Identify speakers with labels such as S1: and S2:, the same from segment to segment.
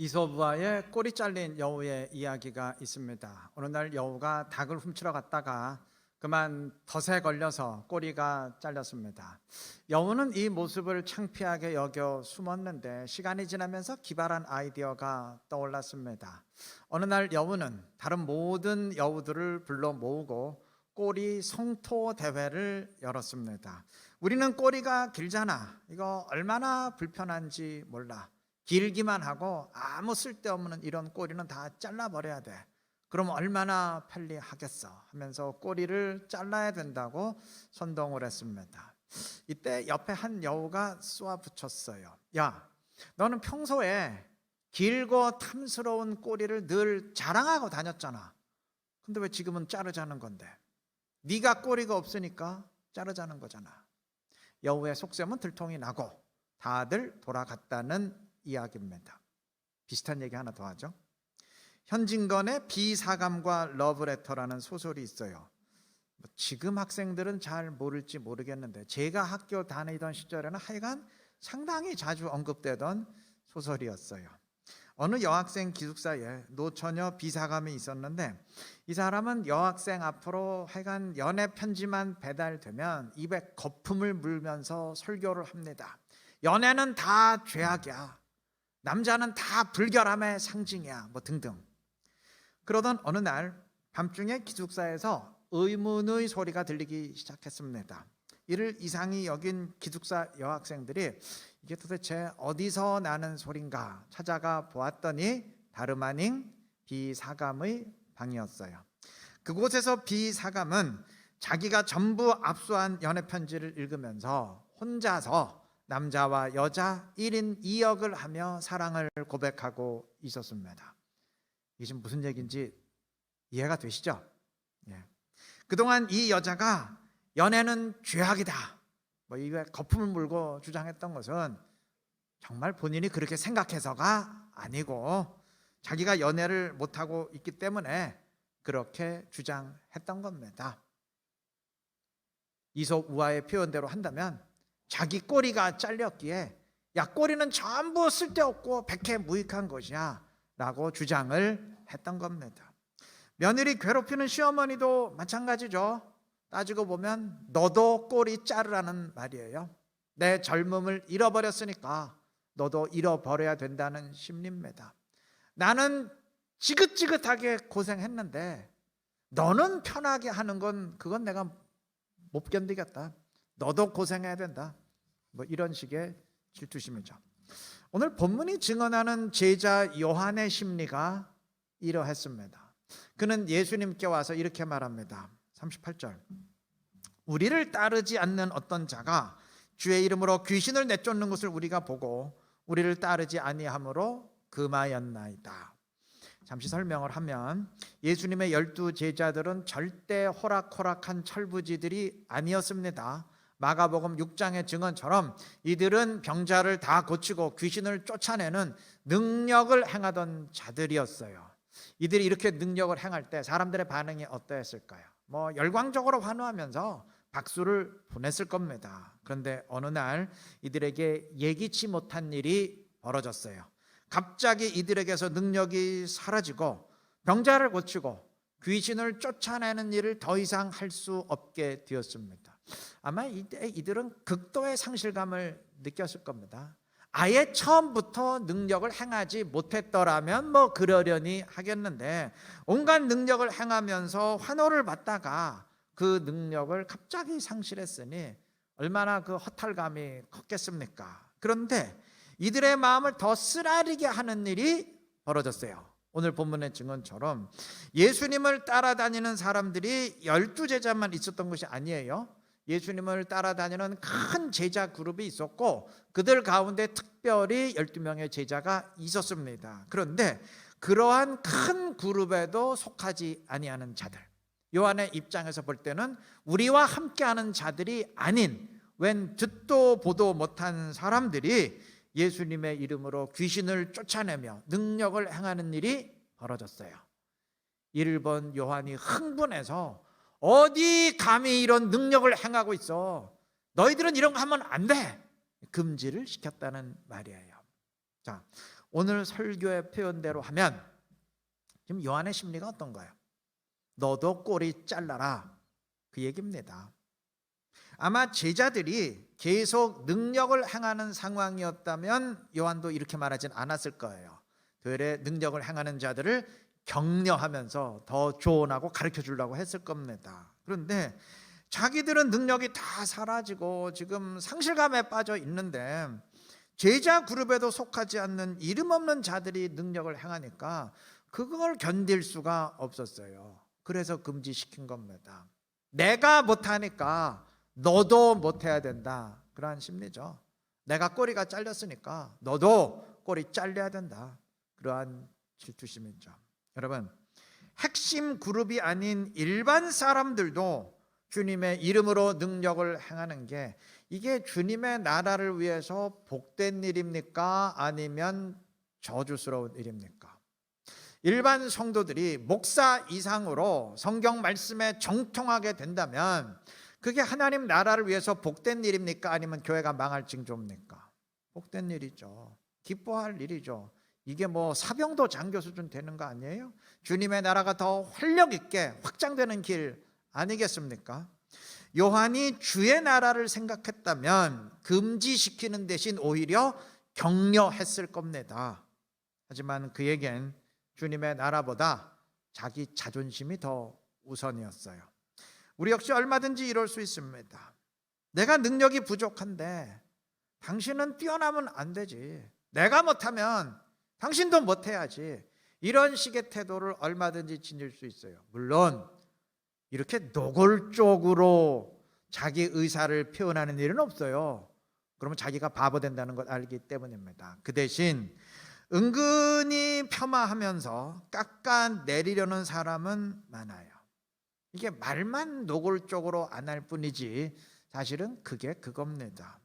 S1: 이솝과의 꼬리 잘린 여우의 이야기가 있습니다. 어느 날 여우가 닭을 훔치러 갔다가 그만 덫에 걸려서 꼬리가 잘렸습니다. 여우는 이 모습을 창피하게 여겨 숨었는데 시간이 지나면서 기발한 아이디어가 떠올랐습니다. 어느 날 여우는 다른 모든 여우들을 불러 모으고 꼬리 성토 대회를 열었습니다. 우리는 꼬리가 길잖아. 이거 얼마나 불편한지 몰라. 길기만 하고 아무 쓸데없는 이런 꼬리는 다 잘라버려야 돼. 그럼 얼마나 편리하겠어 하면서 꼬리를 잘라야 된다고 선동을 했습니다. 이때 옆에 한 여우가 쏘아붙였어요. 야, 너는 평소에 길고 탐스러운 꼬리를 늘 자랑하고 다녔잖아. 근데 왜 지금은 자르자는 건데? 네가 꼬리가 없으니까 자르자는 거잖아. 여우의 속셈은 들통이 나고 다들 돌아갔다는 이야기입니다. 비슷한 얘기 하나 더 하죠. 현진건의 비사감과 러브레터라는 소설이 있어요. 지금 학생들은 잘 모를지 모르겠는데 제가 학교 다니던 시절에는 하여간 상당히 자주 언급되던 소설이었어요. 어느 여학생 기숙사에 노처녀 비사감이 있었는데 이 사람은 여학생 앞으로 하여간 연애 편지만 배달되면 입에 거품을 물면서 설교를 합니다. 연애는 다 죄악이야. 남자는 다 불결함의 상징이야. 뭐 등등. 그러던 어느 날 밤중에 기숙사에서 의문의 소리가 들리기 시작했습니다. 이를 이상히 여긴 기숙사 여학생들이 이게 도대체 어디서 나는 소린가 찾아가 보았더니 다름 아닌 비사감의 방이었어요. 그곳에서 비사감은 자기가 전부 압수한 연애 편지를 읽으면서 혼자서 남자와 여자 1인 2역을 하며 사랑을 고백하고 있었습니다. 이게 지금 무슨 얘기인지 이해가 되시죠? 예. 그동안 이 여자가 연애는 죄악이다, 뭐 이게 거품을 물고 주장했던 것은 정말 본인이 그렇게 생각해서가 아니고 자기가 연애를 못하고 있기 때문에 그렇게 주장했던 겁니다. 이솝 우화의 표현대로 한다면 자기 꼬리가 잘렸기에 야, 꼬리는 전부 쓸데없고 백해무익한 것이야 라고 주장을 했던 겁니다. 며느리 괴롭히는 시어머니도 마찬가지죠. 따지고 보면 너도 꼬리 자르라는 말이에요. 내 젊음을 잃어버렸으니까 너도 잃어버려야 된다는 심리입니다. 나는 지긋지긋하게 고생했는데 너는 편하게 하는 건 그건 내가 못 견디겠다. 너도 고생해야 된다. 뭐 이런 식의 질투심이죠. 오늘 본문이 증언하는 제자 요한의 심리가 이러했습니다. 그는 예수님께 와서 이렇게 말합니다. 38절. 우리를 따르지 않는 어떤 자가 주의 이름으로 귀신을 내쫓는 것을 우리가 보고 우리를 따르지 아니함으로 금하였나이다. 잠시 설명을 하면 예수님의 12 제자들은 절대 호락호락한 철부지들이 아니었습니다. 마가복음 6장의 증언처럼 이들은 병자를 다 고치고 귀신을 쫓아내는 능력을 행하던 자들이었어요. 이들이 이렇게 능력을 행할 때 사람들의 반응이 어떠했을까요? 뭐 열광적으로 환호하면서 박수를 보냈을 겁니다. 그런데 어느 날 이들에게 예기치 못한 일이 벌어졌어요. 갑자기 이들에게서 능력이 사라지고 병자를 고치고 귀신을 쫓아내는 일을 더 이상 할 수 없게 되었습니다. 아마 이때 이들은 극도의 상실감을 느꼈을 겁니다. 아예 처음부터 능력을 행하지 못했더라면 뭐 그러려니 하겠는데 온갖 능력을 행하면서 환호를 받다가 그 능력을 갑자기 상실했으니 얼마나 그 허탈감이 컸겠습니까? 그런데 이들의 마음을 더 쓰라리게 하는 일이 벌어졌어요. 오늘 본문의 증언처럼 예수님을 따라다니는 사람들이 12제자만 있었던 것이 아니에요. 예수님을 따라다니는 큰 제자 그룹이 있었고 그들 가운데 특별히 12명의 제자가 있었습니다. 그런데 그러한 큰 그룹에도 속하지 아니하는 자들, 요한의 입장에서 볼 때는 우리와 함께하는 자들이 아닌 웬 듣도 보도 못한 사람들이 예수님의 이름으로 귀신을 쫓아내며 능력을 행하는 일이 벌어졌어요. 이를 본 요한이 흥분해서 어디 감히 이런 능력을 행하고 있어. 너희들은 이런 거 하면 안 돼. 금지를 시켰다는 말이에요. 자, 오늘 설교의 표현대로 하면 지금 요한의 심리가 어떤가요? 너도 꼬리 잘라라, 그 얘기입니다. 아마 제자들이 계속 능력을 행하는 상황이었다면 요한도 이렇게 말하진 않았을 거예요. 들의 능력을 행하는 자들을 격려하면서 더 조언하고 가르쳐 주려고 했을 겁니다. 그런데 자기들은 능력이 다 사라지고 지금 상실감에 빠져 있는데 제자 그룹에도 속하지 않는 이름 없는 자들이 능력을 행하니까 그걸 견딜 수가 없었어요. 그래서 금지시킨 겁니다. 내가 못하니까 너도 못해야 된다, 그러한 심리죠. 내가 꼬리가 잘렸으니까 너도 꼬리 잘려야 된다, 그러한 질투심이죠. 여러분, 핵심 그룹이 아닌 일반 사람들도 주님의 이름으로 능력을 행하는 게 이게 주님의 나라를 위해서 복된 일입니까? 아니면 저주스러운 일입니까? 일반 성도들이 목사 이상으로 성경 말씀에 정통하게 된다면 그게 하나님 나라를 위해서 복된 일입니까? 아니면 교회가 망할 징조입니까? 복된 일이죠. 기뻐할 일이죠. 이게 뭐 사병도 장교 수준 되는 거 아니에요? 주님의 나라가 더 활력 있게 확장되는 길 아니겠습니까? 요한이 주의 나라를 생각했다면 금지시키는 대신 오히려 격려했을 겁니다. 하지만 그에겐 주님의 나라보다 자기 자존심이 더 우선이었어요. 우리 역시 얼마든지 이럴 수 있습니다. 내가 능력이 부족한데 당신은 뛰어나면 안 되지, 내가 못하면 당신도 못해야지, 이런 식의 태도를 얼마든지 지닐 수 있어요. 물론 이렇게 노골적으로 자기 의사를 표현하는 일은 없어요. 그러면 자기가 바보 된다는 걸 알기 때문입니다. 그 대신 은근히 폄하하면서 깎아내리려는 사람은 많아요. 이게 말만 노골적으로 안 할 뿐이지 사실은 그게 그겁니다.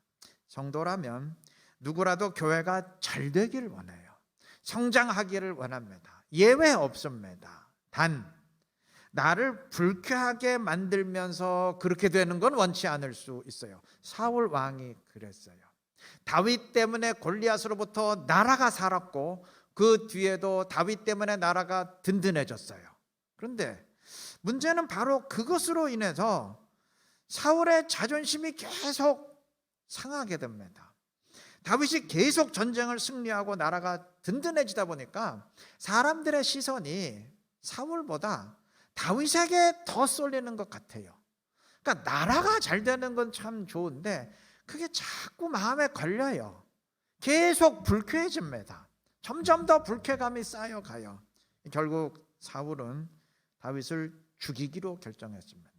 S1: 성도라면 누구라도 교회가 잘 되기를 원해요. 성장하기를 원합니다. 예외 없습니다. 단 나를 불쾌하게 만들면서 그렇게 되는 건 원치 않을 수 있어요. 사울 왕이 그랬어요. 다윗 때문에 골리앗으로부터 나라가 살았고 그 뒤에도 다윗 때문에 나라가 든든해졌어요. 그런데 문제는 바로 그것으로 인해서 사울의 자존심이 계속 상하게 됩니다. 다윗이 계속 전쟁을 승리하고 나라가 든든해지다 보니까 사람들의 시선이 사울보다 다윗에게 더 쏠리는 것 같아요. 그러니까 나라가 잘 되는 건 참 좋은데 그게 자꾸 마음에 걸려요. 계속 불쾌해집니다. 점점 더 불쾌감이 쌓여가요. 결국 사울은 다윗을 죽이기로 결정했습니다.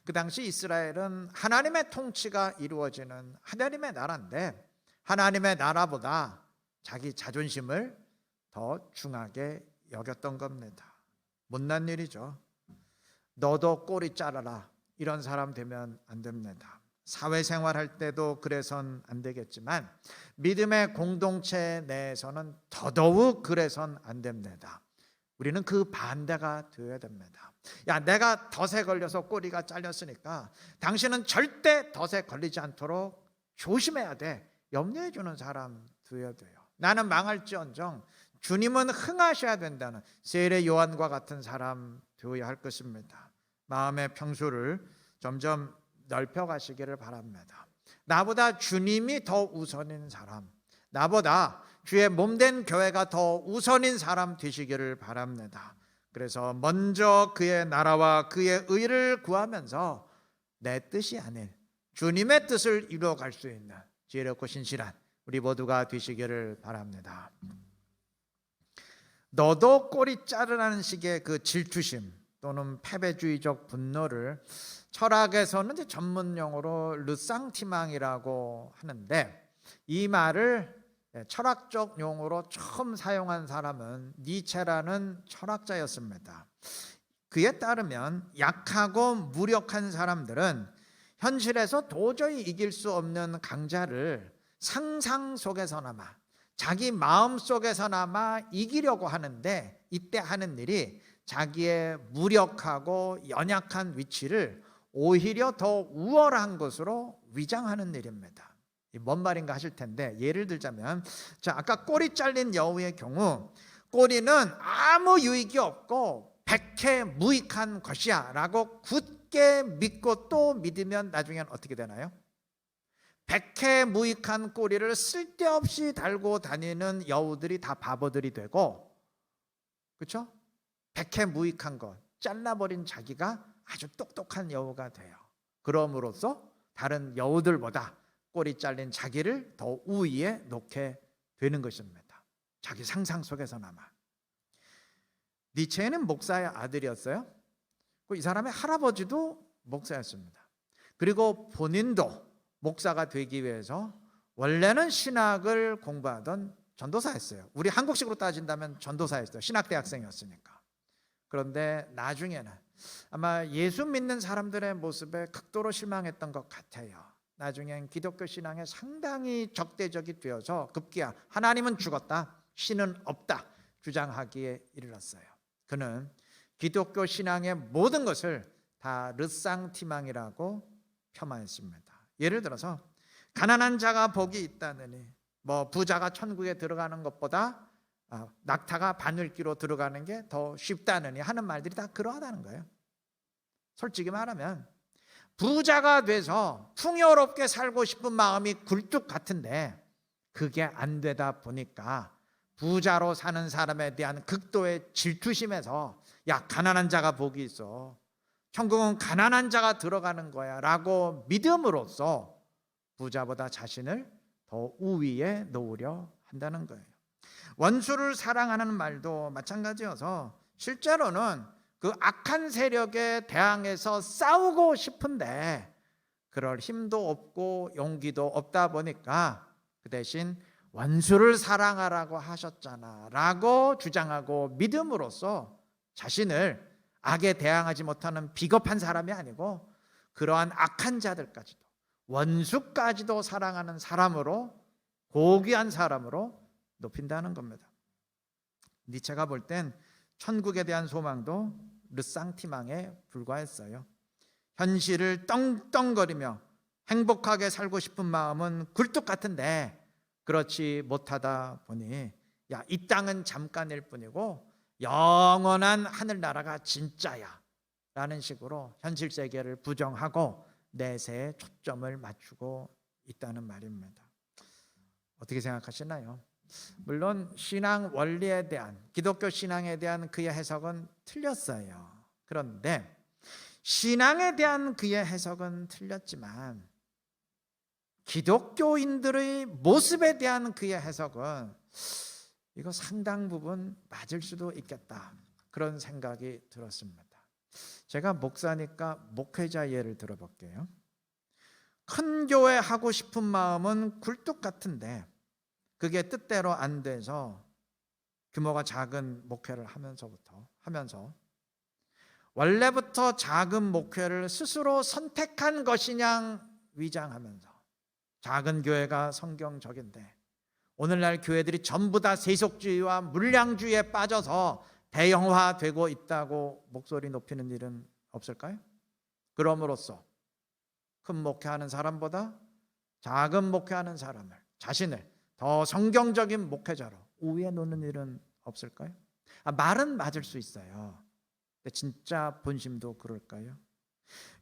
S1: 그 당시 이스라엘은 하나님의 통치가 이루어지는 하나님의 나라인데 하나님의 나라보다 자기 자존심을 더 중하게 여겼던 겁니다. 못난 일이죠. 너도 꼬리 자라라, 이런 사람 되면 안 됩니다. 사회생활할 때도 그래선 안 되겠지만 믿음의 공동체 내에서는 더더욱 그래선 안 됩니다. 우리는 그 반대가 되어야 됩니다. 야, 내가 덫에 걸려서 꼬리가 잘렸으니까 당신은 절대 덫에 걸리지 않도록 조심해야 돼, 염려해 주는 사람 되어야 돼요. 나는 망할지언정 주님은 흥하셔야 된다는 세례 요한과 같은 사람 되어야 할 것입니다. 마음의 평수를 점점 넓혀가시기를 바랍니다. 나보다 주님이 더 우선인 사람, 나보다 주의 몸된 교회가 더 우선인 사람 되시기를 바랍니다. 그래서 먼저 그의 나라와 그의 의를 구하면서 내 뜻이 아닌 주님의 뜻을 이루어갈 수 있는 지혜롭고 신실한 우리 모두가 되시기를 바랍니다. 너도 꼬리 자르라는 식의 그 질투심 또는 패배주의적 분노를 철학에서는 전문 용어로 르상티망이라고 하는데, 이 말을 철학적 용어로 처음 사용한 사람은 니체라는 철학자였습니다. 그에 따르면 약하고 무력한 사람들은 현실에서 도저히 이길 수 없는 강자를 상상 속에서나마 자기 마음 속에서나마 이기려고 하는데, 이때 하는 일이 자기의 무력하고 연약한 위치를 오히려 더 우월한 것으로 위장하는 일입니다. 뭔 말인가 하실 텐데, 예를 들자면, 자, 아까 꼬리 잘린 여우의 경우 꼬리는 아무 유익이 없고 백해무익한 것이야 라고 굳게 믿고 또 믿으면 나중엔 어떻게 되나요? 백해무익한 꼬리를 쓸데없이 달고 다니는 여우들이 다 바보들이 되고, 그렇죠? 백해무익한 것, 잘라버린 자기가 아주 똑똑한 여우가 돼요. 그럼으로써 다른 여우들보다 꼬리 잘린 자기를 더 우위에 놓게 되는 것입니다. 자기 상상 속에서나마. 니체는 목사의 아들이었어요. 이 사람의 할아버지도 목사였습니다. 그리고 본인도 목사가 되기 위해서 원래는 신학을 공부하던 전도사였어요. 우리 한국식으로 따진다면 전도사였어요. 신학대학생이었으니까. 그런데 나중에는 아마 예수 믿는 사람들의 모습에 극도로 실망했던 것 같아요. 나중엔 기독교 신앙에 상당히 적대적이 되어서 급기야 하나님은 죽었다, 신은 없다 주장하기에 이르렀어요. 그는 기독교 신앙의 모든 것을 다 르상티망이라고 폄하했습니다. 예를 들어서 가난한 자가 복이 있다느니, 부자가 천국에 들어가는 것보다 낙타가 바늘기로 들어가는 게 더 쉽다느니 하는 말들이 다 그러하다는 거예요. 솔직히 말하면 부자가 돼서 풍요롭게 살고 싶은 마음이 굴뚝 같은데 그게 안 되다 보니까 부자로 사는 사람에 대한 극도의 질투심에서, 야, 가난한 자가 복이 있어, 천국은 가난한 자가 들어가는 거야 라고 믿음으로써 부자보다 자신을 더 우위에 놓으려 한다는 거예요. 원수를 사랑하는 말도 마찬가지여서 실제로는 그 악한 세력에 대항해서 싸우고 싶은데 그럴 힘도 없고 용기도 없다 보니까 그 대신 원수를 사랑하라고 하셨잖아 라고 주장하고 믿음으로써 자신을 악에 대항하지 못하는 비겁한 사람이 아니고 그러한 악한 자들까지도, 원수까지도 사랑하는 사람으로, 고귀한 사람으로 높인다는 겁니다. 니체가 볼 땐 천국에 대한 소망도 르상티망에 불과했어요. 현실을 떵떵거리며 행복하게 살고 싶은 마음은 굴뚝 같은데 그렇지 못하다 보니, 야, 이 땅은 잠깐일 뿐이고 영원한 하늘나라가 진짜야 라는 식으로 현실 세계를 부정하고 내세에 초점을 맞추고 있다는 말입니다. 어떻게 생각하시나요? 물론 신앙 원리에 대한, 기독교 신앙에 대한 그의 해석은 틀렸어요. 그런데 신앙에 대한 그의 해석은 틀렸지만 기독교인들의 모습에 대한 그의 해석은 이거 상당 부분 맞을 수도 있겠다, 그런 생각이 들었습니다. 제가 목사니까 목회자 예를 들어볼게요. 큰 교회 하고 싶은 마음은 굴뚝 같은데 그게 뜻대로 안 돼서 규모가 작은 목회를 하면서 원래부터 작은 목회를 스스로 선택한 것이냐 위장하면서 작은 교회가 성경적인데 오늘날 교회들이 전부 다 세속주의와 물량주의에 빠져서 대형화되고 있다고 목소리 높이는 일은 없을까요? 그럼으로써 큰 목회하는 사람보다 작은 목회하는 사람을, 자신을 더 성경적인 목회자로 우위에 놓는 일은 없을까요? 말은 맞을 수 있어요. 근데 진짜 본심도 그럴까요?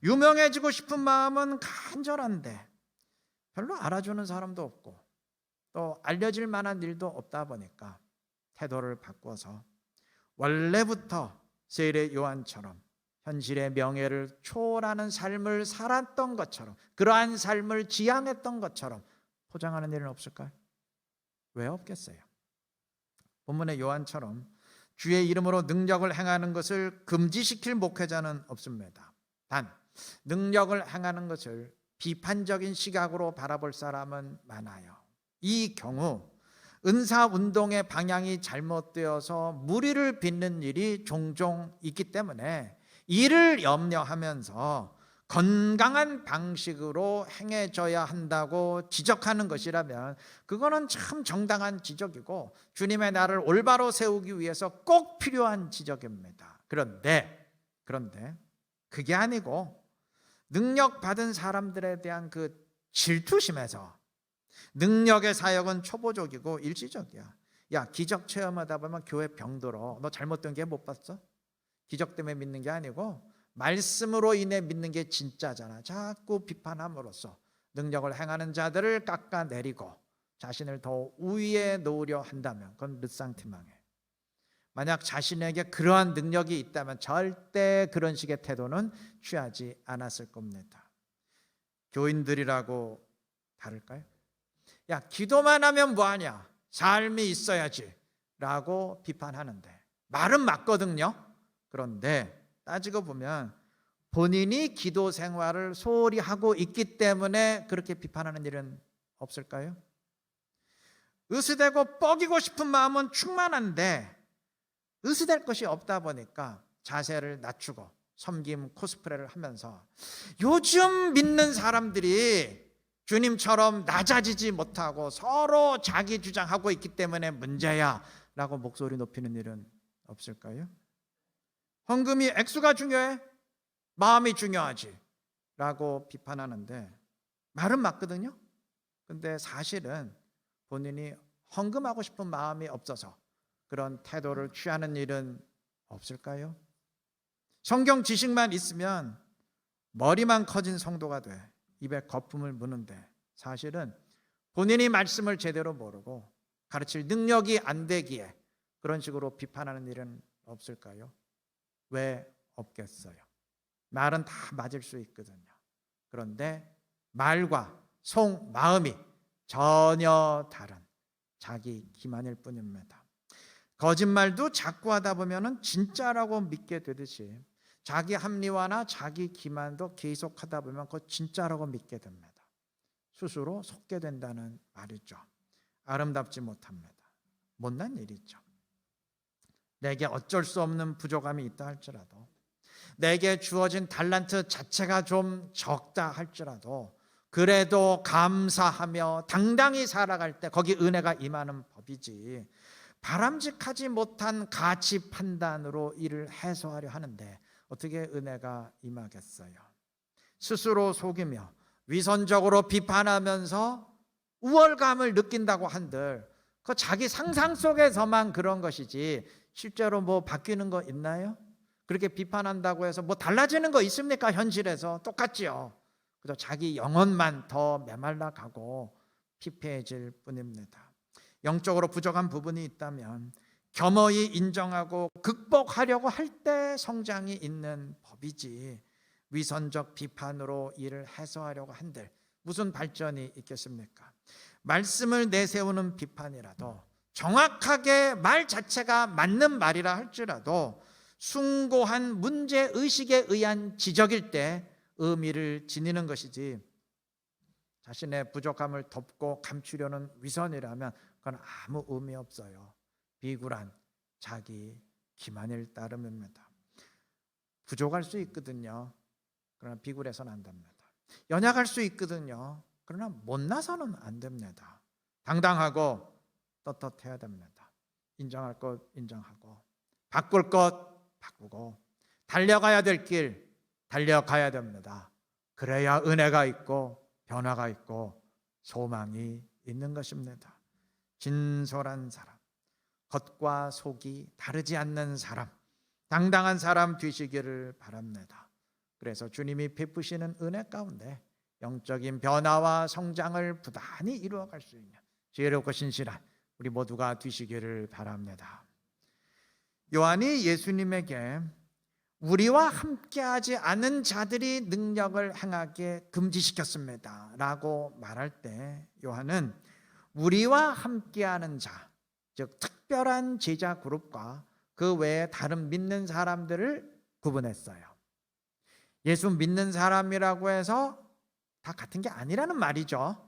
S1: 유명해지고 싶은 마음은 간절한데 별로 알아주는 사람도 없고 또 알려질 만한 일도 없다 보니까 태도를 바꿔서 원래부터 세례 요한처럼 현실의 명예를 초월하는 삶을 살았던 것처럼, 그러한 삶을 지향했던 것처럼 포장하는 일은 없을까요? 왜 없겠어요? 본문의 요한처럼 주의 이름으로 능력을 행하는 것을 금지시킬 목회자는 없습니다. 단 능력을 행하는 것을 비판적인 시각으로 바라볼 사람은 많아요. 이 경우 은사운동의 방향이 잘못되어서 무리를 빚는 일이 종종 있기 때문에 이를 염려하면서 건강한 방식으로 행해져야 한다고 지적하는 것이라면 그거는 참 정당한 지적이고 주님의 나라를 올바로 세우기 위해서 꼭 필요한 지적입니다. 그런데 그게 아니고 능력 받은 사람들에 대한 그 질투심에서 능력의 사역은 초보적이고 일시적이야. 야, 기적 체험하다 보면 교회 병들어. 너 잘못된 게 못 봤어? 기적 때문에 믿는 게 아니고 말씀으로 인해 믿는 게 진짜잖아. 자꾸 비판함으로써 능력을 행하는 자들을 깎아내리고 자신을 더 우위에 놓으려 한다면 그건 르상티망해. 만약 자신에게 그러한 능력이 있다면 절대 그런 식의 태도는 취하지 않았을 겁니다. 교인들이라고 다를까요? 야, 기도만 하면 뭐하냐? 삶이 있어야지 라고 비판하는데 말은 맞거든요. 그런데 따지고 보면 본인이 기도 생활을 소홀히 하고 있기 때문에 그렇게 비판하는 일은 없을까요? 으스대고 뻐기고 싶은 마음은 충만한데 으스댈 것이 없다 보니까 자세를 낮추고 섬김 코스프레를 하면서 요즘 믿는 사람들이 주님처럼 낮아지지 못하고 서로 자기 주장하고 있기 때문에 문제야 라고 목소리 높이는 일은 없을까요? 헌금이 액수가 중요해? 마음이 중요하지 라고 비판하는데 말은 맞거든요. 근데 사실은 본인이 헌금하고 싶은 마음이 없어서 그런 태도를 취하는 일은 없을까요? 성경 지식만 있으면 머리만 커진 성도가 돼 입에 거품을 무는데 사실은 본인이 말씀을 제대로 모르고 가르칠 능력이 안 되기에 그런 식으로 비판하는 일은 없을까요? 왜 없겠어요? 말은 다 맞을 수 있거든요. 그런데 말과 속마음이 전혀 다른 자기 기만일 뿐입니다. 거짓말도 자꾸 하다 보면 진짜라고 믿게 되듯이 자기 합리화나 자기 기만도 계속하다 보면 그거 진짜라고 믿게 됩니다. 스스로 속게 된다는 말이죠. 아름답지 못합니다. 못난 일이죠. 내게 어쩔 수 없는 부족함이 있다 할지라도 내게 주어진 달란트 자체가 좀 적다 할지라도 그래도 감사하며 당당히 살아갈 때 거기 은혜가 임하는 법이지 바람직하지 못한 가치 판단으로 이를 해소하려 하는데 어떻게 은혜가 임하겠어요? 스스로 속이며 위선적으로 비판하면서 우월감을 느낀다고 한들 그 자기 상상 속에서만 그런 것이지 실제로 뭐 바뀌는 거 있나요? 그렇게 비판한다고 해서 뭐 달라지는 거 있습니까? 현실에서 똑같지요. 그저 자기 영혼만 더 메말라 가고 피폐해질 뿐입니다. 영적으로 부족한 부분이 있다면 겸허히 인정하고 극복하려고 할 때 성장이 있는 법이지 위선적 비판으로 이를 해소하려고 한들 무슨 발전이 있겠습니까? 말씀을 내세우는 비판이라도 정확하게 말 자체가 맞는 말이라 할지라도 숭고한 문제의식에 의한 지적일 때 의미를 지니는 것이지 자신의 부족함을 덮고 감추려는 위선이라면 그건 아무 의미 없어요. 비굴한 자기 기만일 따름입니다. 부족할 수 있거든요. 그러나 비굴해서는 안 됩니다. 연약할 수 있거든요. 그러나 못나서는 안 됩니다. 당당하고 떳떳해야 됩니다. 인정할 것 인정하고 바꿀 것 바꾸고 달려가야 될 길 달려가야 됩니다. 그래야 은혜가 있고 변화가 있고 소망이 있는 것입니다. 진솔한 사람, 겉과 속이 다르지 않는 사람, 당당한 사람 되시기를 바랍니다. 그래서 주님이 베푸시는 은혜 가운데 영적인 변화와 성장을 부단히 이루어갈 수 있는 지혜롭고 신실한 우리 모두가 되시기를 바랍니다. 요한이 예수님에게 우리와 함께하지 않은 자들이 능력을 행하게 금지시켰습니다 라고 말할 때 요한은 우리와 함께하는 자, 즉 특별한 제자 그룹과 그 외에 다른 믿는 사람들을 구분했어요. 예수 믿는 사람이라고 해서 다 같은 게 아니라는 말이죠.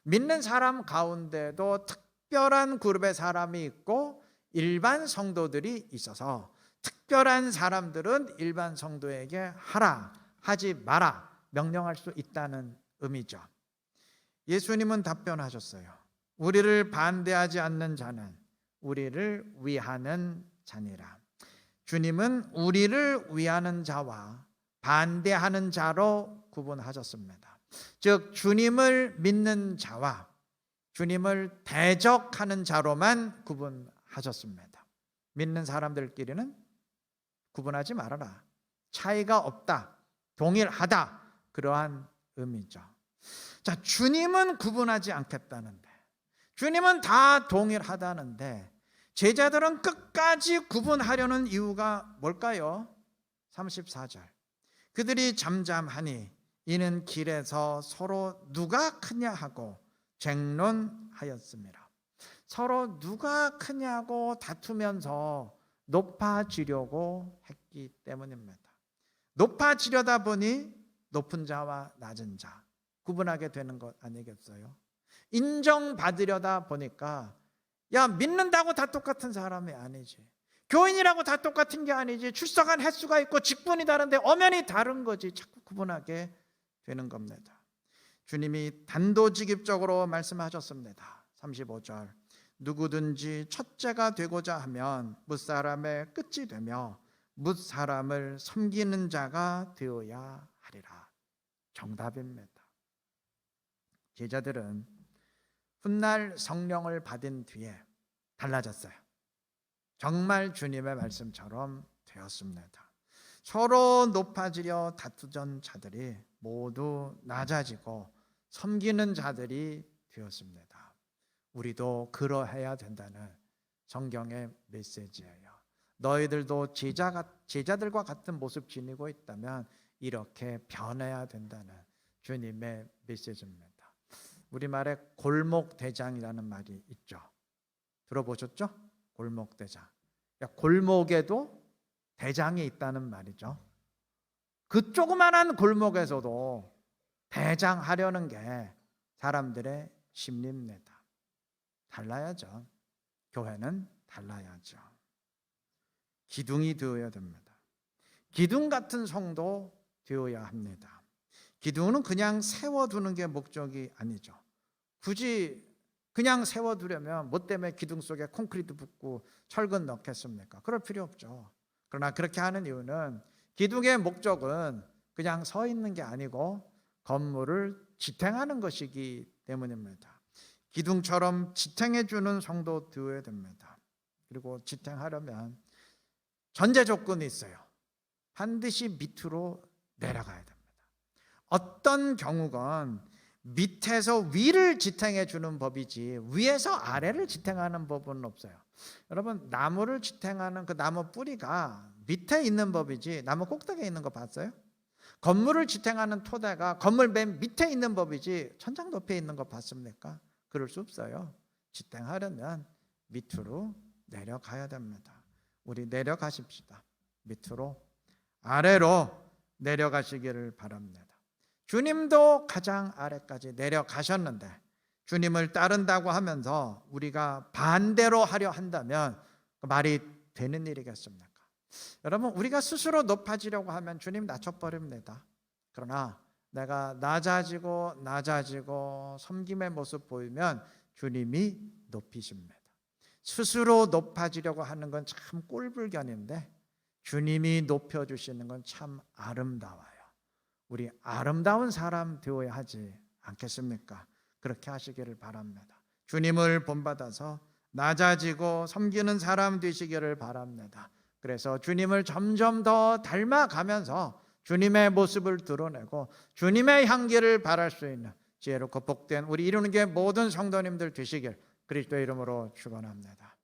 S1: 믿는 사람 가운데도 특별한 그룹의 사람이 있고 일반 성도들이 있어서 특별한 사람들은 일반 성도에게 하라, 하지 마라 명령할 수 있다는 의미죠. 예수님은 답변하셨어요. 우리를 반대하지 않는 자는 우리를 위하는 자니라. 주님은 우리를 위하는 자와 반대하는 자로 구분하셨습니다. 즉 주님을 믿는 자와 주님을 대적하는 자로만 구분하셨습니다. 믿는 사람들끼리는 구분하지 말아라. 차이가 없다. 동일하다. 그러한 의미죠. 자, 주님은 구분하지 않겠다는데, 주님은 다 동일하다는데 제자들은 끝까지 구분하려는 이유가 뭘까요? 34절. 그들이 잠잠하니 이는 길에서 서로 누가 크냐 하고 쟁론하였습니다. 서로 누가 크냐고 다투면서 높아지려고 했기 때문입니다. 높아지려다 보니 높은 자와 낮은 자 구분하게 되는 것 아니겠어요? 인정받으려다 보니까 야, 믿는다고 다 똑같은 사람이 아니지, 교인이라고 다 똑같은 게 아니지, 출석한 횟수가 있고 직분이 다른데 엄연히 다른 거지, 자꾸 구분하게 되는 겁니다. 주님이 단도직입적으로 말씀하셨습니다. 35절. 누구든지 첫째가 되고자 하면 뭇사람의 끝이 되며 뭇사람을 섬기는 자가 되어야 하리라. 정답입니다. 제자들은 훗날 성령을 받은 뒤에 달라졌어요. 정말 주님의 말씀처럼 되었습니다. 서로 높아지려 다투던 자들이 모두 낮아지고 섬기는 자들이 되었습니다. 우리도 그러해야 된다는 성경의 메시지예요. 너희들도 제자들과 같은 모습 지니고 있다면 이렇게 변해야 된다는 주님의 메시지입니다. 우리말에 골목대장이라는 말이 있죠. 들어보셨죠? 골목대장. 골목에도 대장이 있다는 말이죠. 그 조그만한 골목에서도 대장하려는 게 사람들의 심리입니다. 달라야죠. 교회는 달라야죠. 기둥이 되어야 됩니다. 기둥 같은 성도 되어야 합니다. 기둥은 그냥 세워두는 게 목적이 아니죠. 굳이 그냥 세워두려면 뭐 때문에 기둥 속에 콘크리트 붓고 철근 넣겠습니까? 그럴 필요 없죠. 그러나 그렇게 하는 이유는 기둥의 목적은 그냥 서 있는 게 아니고 건물을 지탱하는 것이기 때문입니다. 기둥처럼 지탱해주는 성도 되어야 됩니다. 그리고 지탱하려면 전제 조건이 있어요. 반드시 밑으로 내려가야 됩니다. 어떤 경우건 밑에서 위를 지탱해 주는 법이지 위에서 아래를 지탱하는 법은 없어요. 여러분, 나무를 지탱하는 그 나무 뿌리가 밑에 있는 법이지 나무 꼭대기에 있는 거 봤어요? 건물을 지탱하는 토대가 건물 맨 밑에 있는 법이지 천장 높이에 있는 거 봤습니까? 그럴 수 없어요. 지탱하려면 밑으로 내려가야 됩니다. 우리 내려가십시다. 밑으로, 아래로 내려가시기를 바랍니다. 주님도 가장 아래까지 내려가셨는데 주님을 따른다고 하면서 우리가 반대로 하려 한다면 말이 되는 일이겠습니까? 여러분, 우리가 스스로 높아지려고 하면 주님 낮춰버립니다. 그러나 내가 낮아지고 섬김의 모습 보이면 주님이 높이십니다. 스스로 높아지려고 하는 건 참 꼴불견인데 주님이 높여주시는 건 참 아름다워요. 우리 아름다운 사람 되어야 하지 않겠습니까? 그렇게 하시기를 바랍니다. 주님을 본받아서 낮아지고 섬기는 사람 되시기를 바랍니다. 그래서 주님을 점점 더 닮아가면서 주님의 모습을 드러내고 주님의 향기를 발할 수 있는 지혜롭고 복된 우리 이루는 게 모든 성도님들 되시길 그리스도의 이름으로 축원합니다.